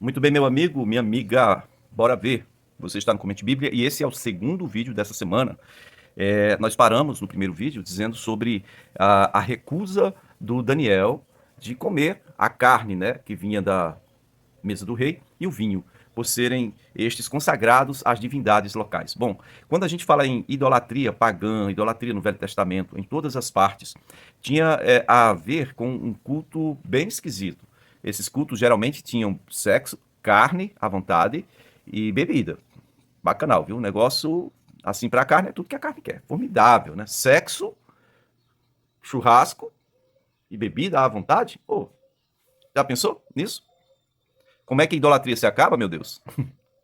Muito bem, meu amigo, minha amiga, bora ver. Você está no Comente Bíblia e esse é o segundo vídeo dessa semana. Nós paramos no primeiro vídeo dizendo sobre a recusa do Daniel de comer a carne, né, que vinha da mesa do rei, e o vinho, por serem estes consagrados às divindades locais. Bom, quando a gente fala em idolatria pagã, idolatria no Velho Testamento, em todas as partes, tinha a ver com um culto bem esquisito. Esses cultos geralmente tinham sexo, carne à vontade e bebida. Bacanal, viu? Um negócio assim para a carne é tudo que a carne quer. Formidável, né? Sexo, churrasco e bebida à vontade? Pô, já pensou nisso? Como é que a idolatria se acaba, meu Deus?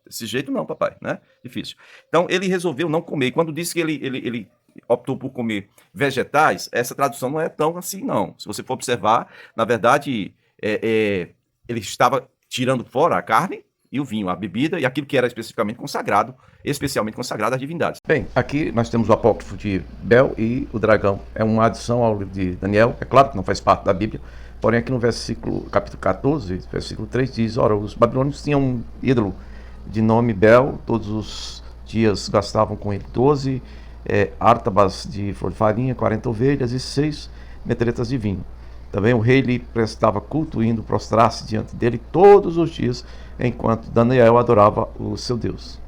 Desse jeito não, papai, né? Difícil. Então ele resolveu não comer. E quando disse que ele optou por comer vegetais, essa tradução não é tão assim, não. Se você for observar, na verdade, ele estava tirando fora a carne e o vinho, a bebida e aquilo que era especialmente consagrado às divindades. Bem, aqui nós temos o apócrifo de Bel e o dragão. É uma adição ao livro de Daniel. É claro que não faz parte da Bíblia, porém aqui no capítulo 14, versículo 3 diz: ora, os babilônios tinham um ídolo de nome Bel, todos os dias gastavam com ele 12 ártabas de flor de farinha, 40 ovelhas e 6 metretas de vinho. Também o rei lhe prestava culto, indo prostrar-se diante dele todos os dias, enquanto Daniel adorava o seu Deus.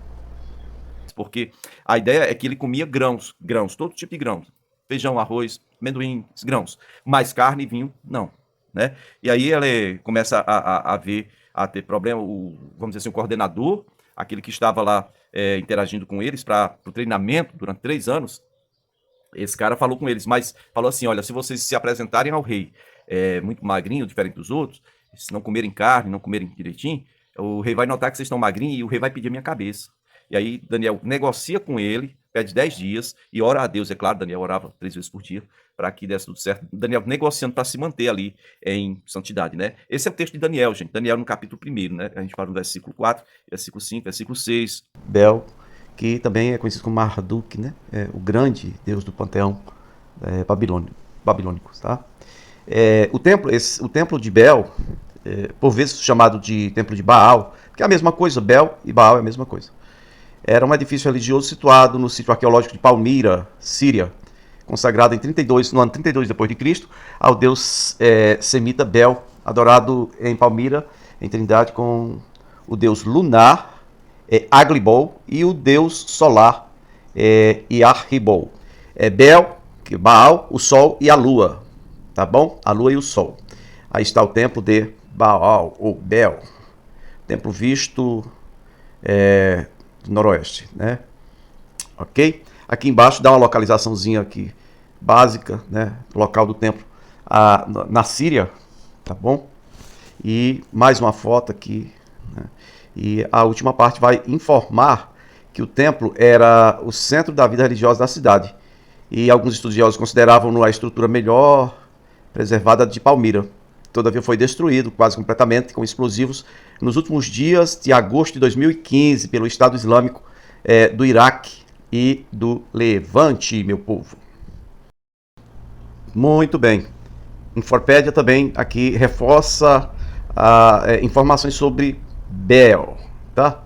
Porque a ideia é que ele comia grãos, todo tipo de grãos. Feijão, arroz, amendoim, grãos. Mas carne e vinho, não. Né? E aí ele começa a ter problema, vamos dizer assim, o coordenador, aquele que estava lá interagindo com eles para o treinamento durante 3 anos. Esse cara falou com eles, mas falou assim: olha, se vocês se apresentarem ao rei muito magrinho, diferente dos outros, se não comerem carne, não comerem direitinho, o rei vai notar que vocês estão magrinhos e o rei vai pedir a minha cabeça. E aí Daniel negocia com ele, pede 10 dias e ora a Deus. É claro, Daniel orava 3 vezes por dia para que desse tudo certo. Daniel negociando para se manter ali em santidade, né? Esse é o texto de Daniel, gente. Daniel no capítulo 1, né? A gente fala no versículo 4, versículo 5, versículo 6. Bel, que também é conhecido como Marduk, né? O grande deus do panteão babilônico, tá? O templo de Bel, por vezes chamado de templo de Baal, que é a mesma coisa, Bel e Baal é a mesma coisa. Era um edifício religioso situado no sítio arqueológico de Palmira, Síria, consagrado no ano 32 depois de Cristo, ao deus semita Bel, adorado em Palmira, em Trindade, com o deus lunar, Aglibol, e o deus solar, Iarribol. Bel, Baal, o sol e a lua, tá bom? A lua e o sol. Aí está o templo de Baal, ou Bel, templo visto do noroeste, né? Ok? Aqui embaixo dá uma localizaçãozinha aqui básica, né? Local do templo na Síria, tá bom? E mais uma foto aqui, né? E a última parte vai informar que o templo era o centro da vida religiosa da cidade. E alguns estudiosos consideravam a estrutura melhor preservada de Palmira. Todavia foi destruído quase completamente com explosivos nos últimos dias de agosto de 2015 pelo Estado Islâmico do Iraque e do Levante, meu povo. Muito bem. Infopédia também aqui reforça informações sobre Bel, tá?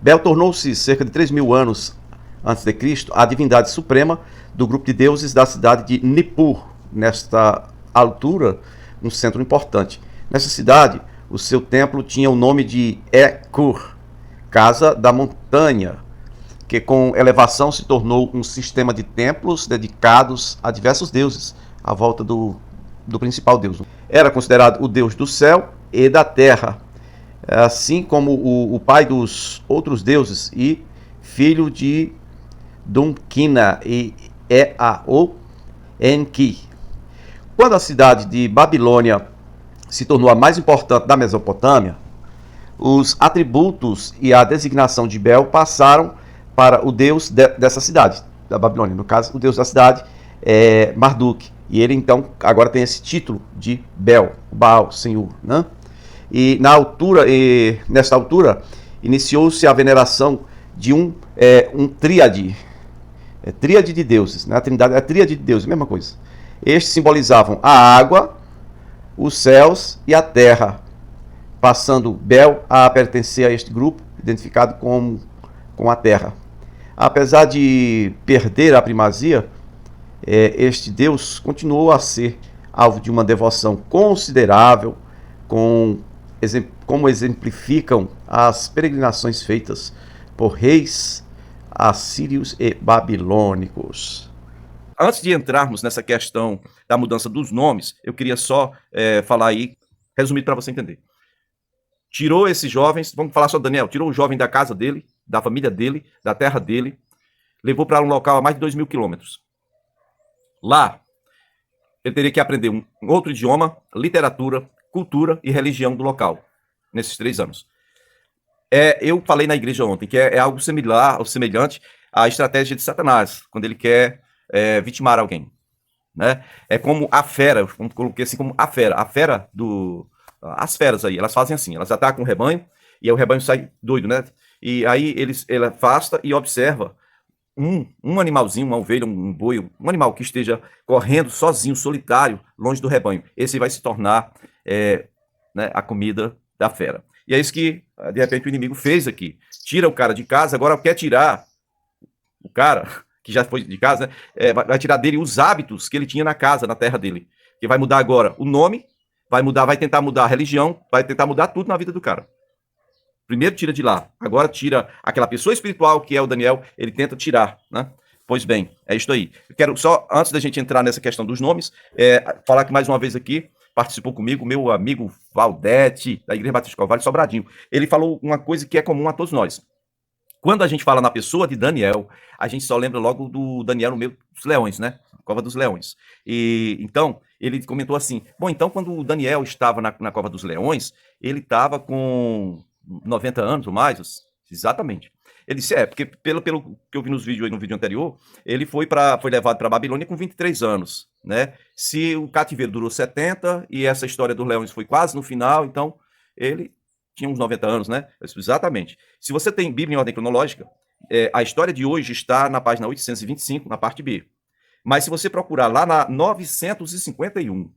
Bel tornou-se, cerca de 3.000 anos antes de Cristo, a divindade suprema do grupo de deuses da cidade de Nippur, nesta altura, um centro importante. Nessa cidade, o seu templo tinha o nome de Ekur, Casa da Montanha, que com elevação se tornou um sistema de templos dedicados a diversos deuses, à volta do principal deus. Era considerado o deus do céu e da terra, assim como o pai dos outros deuses e filho de Dunkina e Eao Enki. Quando a cidade de Babilônia se tornou a mais importante da Mesopotâmia, os atributos e a designação de Bel passaram para o deus dessa cidade, da Babilônia. No caso, o deus da cidade é Marduk. E ele, então, agora tem esse título de Bel, Baal, Senhor, né? E nesta altura, iniciou-se a veneração de um tríade, tríade de deuses, né? A Trindade é a tríade de deuses, mesma coisa. Estes simbolizavam a água, os céus e a terra, passando Bel a pertencer a este grupo, identificado com a terra. Apesar de perder a primazia, este Deus continuou a ser alvo de uma devoção considerável, como exemplificam as peregrinações feitas por reis assírios e babilônicos. Antes de entrarmos nessa questão da mudança dos nomes, eu queria só falar aí, resumido para você entender. Tirou esses jovens, vamos falar só do Daniel, tirou o jovem da casa dele, da família dele, da terra dele, levou para um local a mais de 2.000 quilômetros. Lá, ele teria que aprender um outro idioma, literatura, cultura e religião do local, nesses 3 anos. Eu falei na igreja ontem que é algo similar ou semelhante à estratégia de Satanás, quando ele quer vitimar alguém. Né? É como a fera, eu coloquei assim como a fera as feras aí, elas fazem assim, elas atacam o rebanho, e aí o rebanho sai doido, né? E aí ele afasta e observa um animalzinho, uma ovelha, um boi, um animal que esteja correndo sozinho, solitário, longe do rebanho. Esse vai se tornar né, a comida da fera. E é isso que, de repente, o inimigo fez aqui. Tira o cara de casa, agora quer tirar o cara, que já foi de casa, né, vai tirar dele os hábitos que ele tinha na casa, na terra dele. Que vai mudar agora o nome, vai tentar mudar a religião, vai tentar mudar tudo na vida do cara. Primeiro tira de lá, agora tira aquela pessoa espiritual que é o Daniel, ele tenta tirar, né? Pois bem, é isso aí. Eu quero só, antes da gente entrar nessa questão dos nomes, falar que mais uma vez aqui, participou comigo, meu amigo Valdete, da Igreja Batista Calvário, Sobradinho. Ele falou uma coisa que é comum a todos nós. Quando a gente fala na pessoa de Daniel, a gente só lembra logo do Daniel no meio dos leões, né? Cova dos Leões. E então, ele comentou assim, bom, então quando o Daniel estava na Cova dos Leões, ele estava com 90 anos ou mais, exatamente. Ele disse, porque pelo que eu vi nos vídeos aí, no vídeo anterior, ele foi levado para a Babilônia com 23 anos, né? Se o cativeiro durou 70 e essa história dos leões foi quase no final, então ele tinha uns 90 anos, né? Exatamente. Se você tem Bíblia em ordem cronológica, a história de hoje está na página 825, na parte B. Mas se você procurar lá na 951,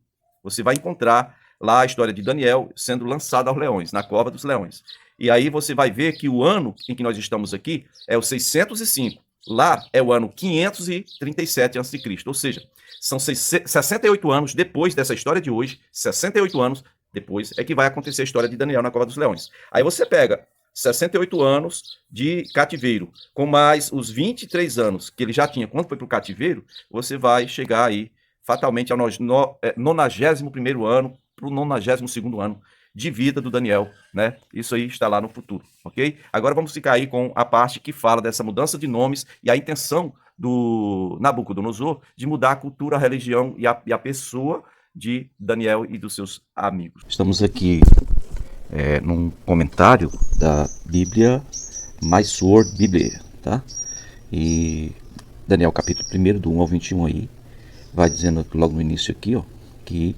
você vai encontrar lá a história de Daniel sendo lançado aos leões, na Cova dos Leões. E aí você vai ver que o ano em que nós estamos aqui é o 605. Lá é o ano 537 a.C. Ou seja, são 68 anos depois dessa história de hoje, 68 anos depois é que vai acontecer a história de Daniel na Cova dos Leões. Aí você pega 68 anos de cativeiro, com mais os 23 anos que ele já tinha quando foi para o cativeiro, você vai chegar aí fatalmente ao 91º ano, para o 92º ano de vida do Daniel, né? Isso aí está lá no futuro, ok? Agora vamos ficar aí com a parte que fala dessa mudança de nomes e a intenção do Nabucodonosor de mudar a cultura, a religião e a pessoa de Daniel e dos seus amigos. Estamos aqui num comentário da Bíblia My Sword Bíblia, tá? E Daniel capítulo 1, do 1 ao 21 aí, vai dizendo logo no início aqui, ó, que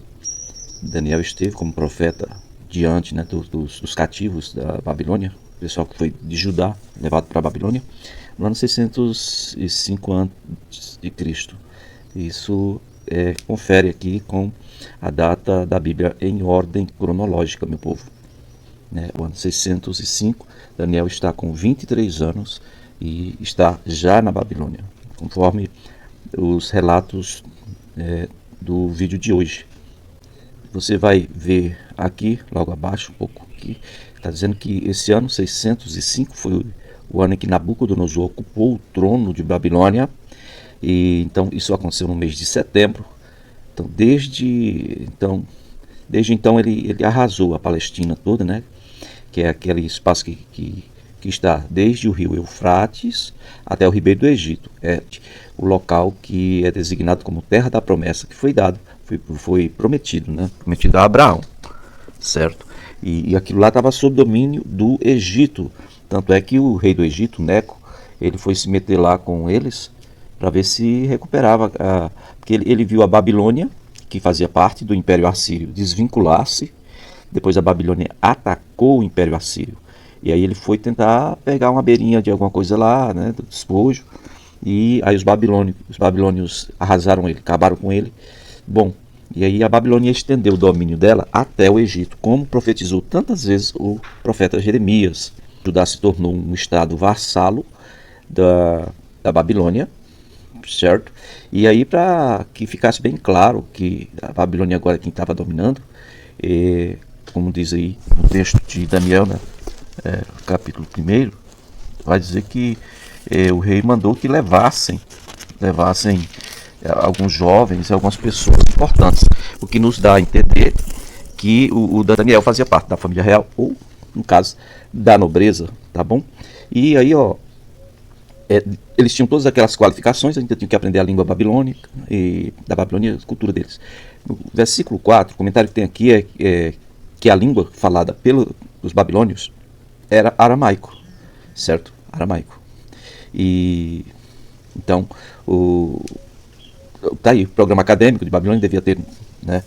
Daniel esteve como profeta diante, né, dos cativos da Babilônia, o pessoal que foi de Judá, levado para a Babilônia, no ano 605 a.C. Isso confere aqui com a data da Bíblia em ordem cronológica, meu povo. Né? O ano 605, Daniel está com 23 anos e está já na Babilônia, conforme os relatos do vídeo de hoje. Você vai ver aqui, logo abaixo, um pouco aqui, está dizendo que esse ano 605 foi o ano em que Nabucodonosor ocupou o trono de Babilônia, e então isso aconteceu no mês de setembro. Então desde então ele arrasou a Palestina toda, né? Que é aquele espaço que está desde o rio Eufrates até o ribeiro do Egito. É o local que é designado como Terra da Promessa, que foi prometido, né? Prometido a Abraão, certo? E aquilo lá estava sob domínio do Egito. Tanto é que o rei do Egito, Neco, ele foi se meter lá com eles para ver se recuperava, porque ele viu a Babilônia, que fazia parte do Império Assírio, desvincular-se. Depois a Babilônia atacou o Império Assírio. E aí ele foi tentar pegar uma beirinha de alguma coisa lá, né, do despojo. E aí os babilônios arrasaram ele, acabaram com ele. Bom, E aí a Babilônia estendeu o domínio dela até o Egito, como profetizou tantas vezes o profeta Jeremias. Judá se tornou um estado vassalo da Babilônia, certo? E aí, para que ficasse bem claro que a Babilônia agora é quem estava dominando, como diz aí no texto de Daniel, né, capítulo 1, vai dizer que o rei mandou que levassem alguns jovens, algumas pessoas importantes, o que nos dá a entender que o Daniel fazia parte da família real, ou, no caso, da nobreza, tá bom? E aí, eles tinham todas aquelas qualificações, ainda tinham que aprender a língua babilônica, e da Babilônia, a cultura deles. No versículo 4, o comentário que tem aqui é que a língua falada pelos babilônios era aramaico, certo? Aramaico. E então, tá aí, o programa acadêmico de Babilônia devia ter, né,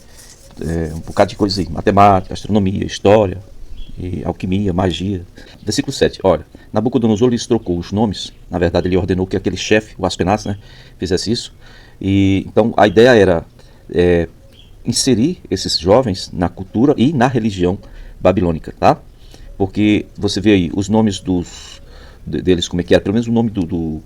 um bocado de coisas aí, matemática, astronomia, história, e alquimia, magia. Versículo 7, olha, Nabucodonosor lhes trocou os nomes, na verdade ele ordenou que aquele chefe, o Aspenaz, né, fizesse isso, e então a ideia era inserir esses jovens na cultura e na religião babilônica, tá? Porque você vê aí os nomes deles, como é que era, pelo menos o nome do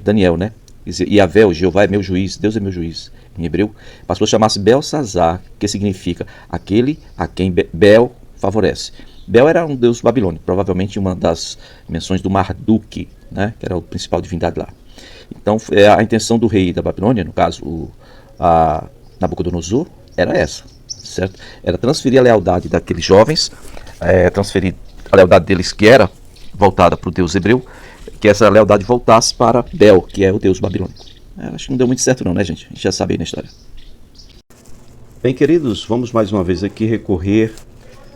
Daniel, né? Yahvé, o Jeová é meu juiz, Deus é meu juiz, em hebreu, passou a chamar-se Belsazar, que significa aquele a quem Bel favorece. Bel era um deus babilônico, provavelmente uma das menções do Marduk, né, que era o principal divindade lá. Então, a intenção do rei da Babilônia, no caso, Nabucodonosor, era essa, certo? Era transferir a lealdade daqueles jovens, transferir a lealdade deles, que era voltada para o deus hebreu, que essa lealdade voltasse para Bel, que é o deus babilônico. Acho que não deu muito certo não, né, gente? A gente já sabe aí na história. Bem, queridos, vamos mais uma vez aqui recorrer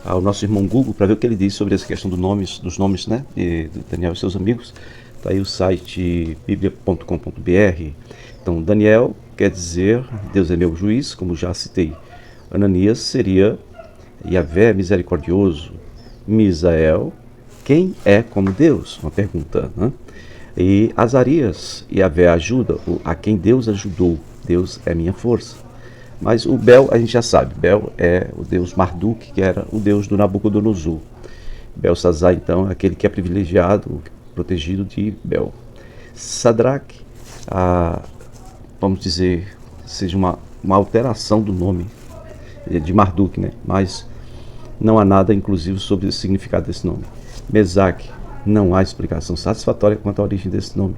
ao nosso irmão Google para ver o que ele diz sobre essa questão dos nomes, né, de Daniel e seus amigos. Está aí o site biblia.com.br. Então, Daniel quer dizer Deus é meu juiz, como já citei. Ananias seria Yahvé misericordioso. Misael, quem é como Deus? Uma pergunta, né? E Azarias, Yahvé ajuda, a quem Deus ajudou. Deus é minha força. Mas o Bel, a gente já sabe, Bel é o deus Marduk, que era o deus do Nabucodonosor. Belsazar, então, é aquele que é privilegiado, protegido de Bel. Sadraque, vamos dizer, seja uma alteração do nome de Marduk, né? Mas não há nada, inclusive, sobre o significado desse nome. Mesaque, não há explicação satisfatória quanto à origem desse nome.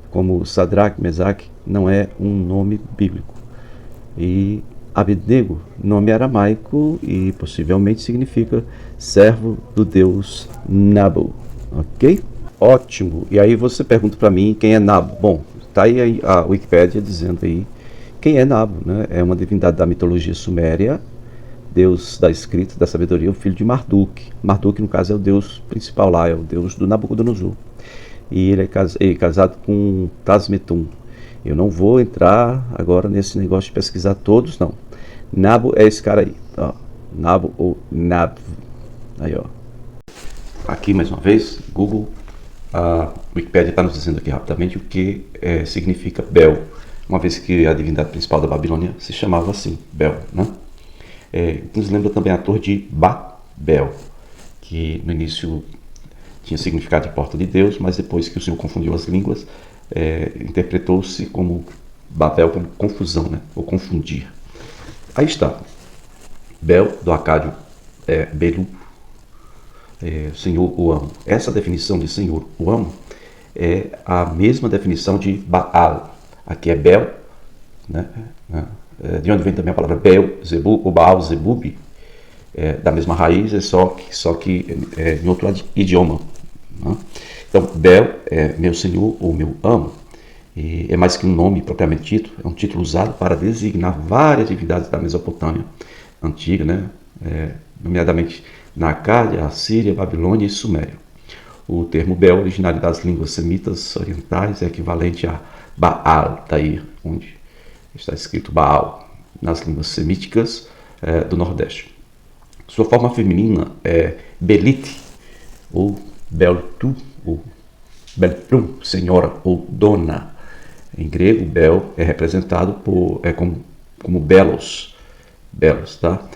Como Sadraque, Mesaque, não é um nome bíblico. E Abednego, nome aramaico e possivelmente significa servo do deus Nabu, ok? Ótimo. E aí você pergunta para mim quem é Nabu. Bom, tá aí a Wikipédia dizendo aí quem é Nabu, né? É uma divindade da mitologia suméria, deus da escrita, da sabedoria, o filho de Marduk. Marduk, no caso, é o deus principal lá, é o deus do Nabucodonosor. E ele é casado com Tasmetum. Eu não vou entrar agora nesse negócio de pesquisar todos, não. Nabu é esse cara aí, ó. Nabu ou Nab. Aí, ó. Aqui, mais uma vez, Google, a Wikipédia está nos dizendo aqui rapidamente o que significa Bel, uma vez que a divindade principal da Babilônia se chamava assim, Bel, né? Nos lembra também a torre de Babel, que no início tinha significado de porta de Deus, mas depois que o Senhor confundiu as línguas, interpretou-se como Babel, como confusão, né? Ou confundir. Aí está. Bel, do acádio, Belu, Senhor o amo. Essa definição de Senhor o amo é a mesma definição de Baal. Aqui é Bel, né? De onde vem também a palavra Bel, Zebu, ou Baal, Zebub, da mesma raiz, só que em outro idioma. Né? Então, Bel é meu Senhor ou meu amo, e é mais que um nome propriamente dito, é um título usado para designar várias divindades da Mesopotâmia antiga, né? Nomeadamente na Acádia, Assíria, Babilônia e Suméria. O termo Bel, originário das línguas semitas orientais, é equivalente a Baal, daí onde está escrito Baal, nas línguas semíticas do Nordeste. Sua forma feminina é Belit, ou Beltu, ou Beltrum, senhora ou dona. Em grego, Bel é representado como Belos, belos, tá?